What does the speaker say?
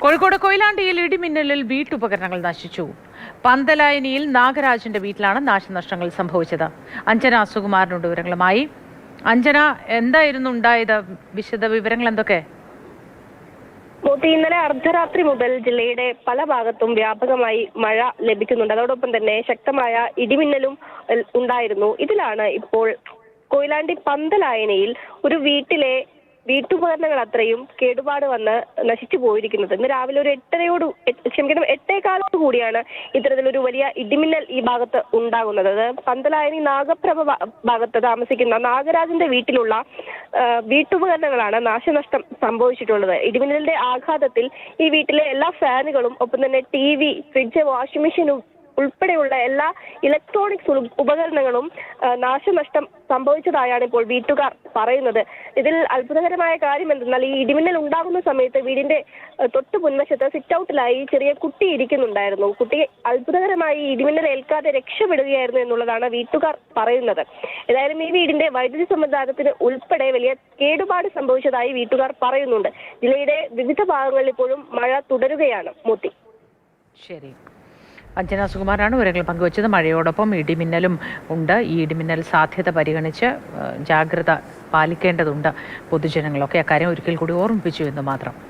കോഴിക്കോട് കൊയിലാണ്ടിയിൽ ഇടിമിന്നലിൽ വീട്ടുപകരണങ്ങൾ നശിച്ചു. പന്തലായനിയിൽ നാഗരാജന്റെ വീട്ടിലാണ് നാശനഷ്ടങ്ങൾ സംഭവിച്ചത്. അഞ്ജന സുകുമാരനുണ്ട് വിവരങ്ങളുമായി. അഞ്ജന, എന്തായിരുന്നു ഉണ്ടായത്? വിശദ വിവരങ്ങൾ എന്തൊക്കെ? ഇന്നലെ അർദ്ധരാത്രി മുതൽ ജില്ലയുടെ പല ഭാഗത്തും വ്യാപകമായി മഴ ലഭിക്കുന്നുണ്ട്. അതോടൊപ്പം തന്നെ ശക്തമായ ഇടിമിന്നലും ഉണ്ടായിരുന്നു. ഇതിലാണ് ഇപ്പോൾ കൊയിലാണ്ടി പന്തലായനിയിൽ ഒരു വീട്ടിലെ വീട്ടുപകരണങ്ങൾ അത്രയും കേടുപാട് വന്ന് നശിച്ചു പോയിരിക്കുന്നത്. ഇന്ന് രാവിലെ ഒരു 8:15 കൂടിയാണ് ഇത്തരത്തിലൊരു വലിയ ഇടിമിന്നൽ ഈ ഭാഗത്ത് ഉണ്ടാകുന്നത്. പന്തലായനി നാഗപ്രഭ ഭാഗത്ത് താമസിക്കുന്ന നാഗരാജന്റെ വീട്ടിലുള്ള വീട്ടുപകരണങ്ങളാണ് നാശനഷ്ടം സംഭവിച്ചിട്ടുള്ളത്. ഇടിമിന്നലിന്റെ ആഘാതത്തിൽ ഈ വീട്ടിലെ എല്ലാ ഫാനുകളും, ഒപ്പം തന്നെ TV, ഫ്രിഡ്ജ്, വാഷിംഗ് മെഷീൻ ഉൾപ്പെടെയുള്ള എല്ലാ ഇലക്ട്രോണിക്സ് ഉപകരണങ്ങളും നാശനഷ്ടം സംഭവിച്ചതായാണ് ഇപ്പോൾ വീട്ടുകാർ പറയുന്നത്. ഇതിൽ അത്ഭുതകരമായ കാര്യം എന്തെന്നാൽ, ഈ ഇടിമിന്നൽ ഉണ്ടാകുന്ന സമയത്ത് വീടിന്റെ തൊട്ടു മുൻവശത്ത് സിറ്റ് ഔട്ടിലായി ചെറിയ കുട്ടി ഇരിക്കുന്നുണ്ടായിരുന്നു. കുട്ടി അത്ഭുതകരമായി ഇടിമിന്നൽ ഏൽക്കാതെ രക്ഷപ്പെടുകയായിരുന്നു എന്നുള്ളതാണ് വീട്ടുകാർ പറയുന്നത്. ഏതായാലും ഈ വീടിന്റെ വൈദ്യുതി സംവിധാനത്തിന് ഉൾപ്പെടെ വലിയ കേടുപാട് സംഭവിച്ചതായി വീട്ടുകാർ പറയുന്നുണ്ട്. ജില്ലയുടെ വിവിധ ഭാഗങ്ങളിൽ ഇപ്പോഴും മഴ തുടരുകയാണ്. മൂത്തി. ശരി, അഞ്ജന സുകുമാരാണ് വിവരങ്ങൾ പങ്കുവച്ചത്. മഴയോടൊപ്പം ഇടിമിന്നലും ഉണ്ട്. ഈ ഇടിമിന്നൽ സാധ്യത പരിഗണിച്ച് ജാഗ്രത പാലിക്കേണ്ടതുണ്ട് പൊതുജനങ്ങളൊക്കെ. അക്കാര്യം ഒരിക്കൽ കൂടി ഓർമ്മിപ്പിച്ചു എന്ന് മാത്രം.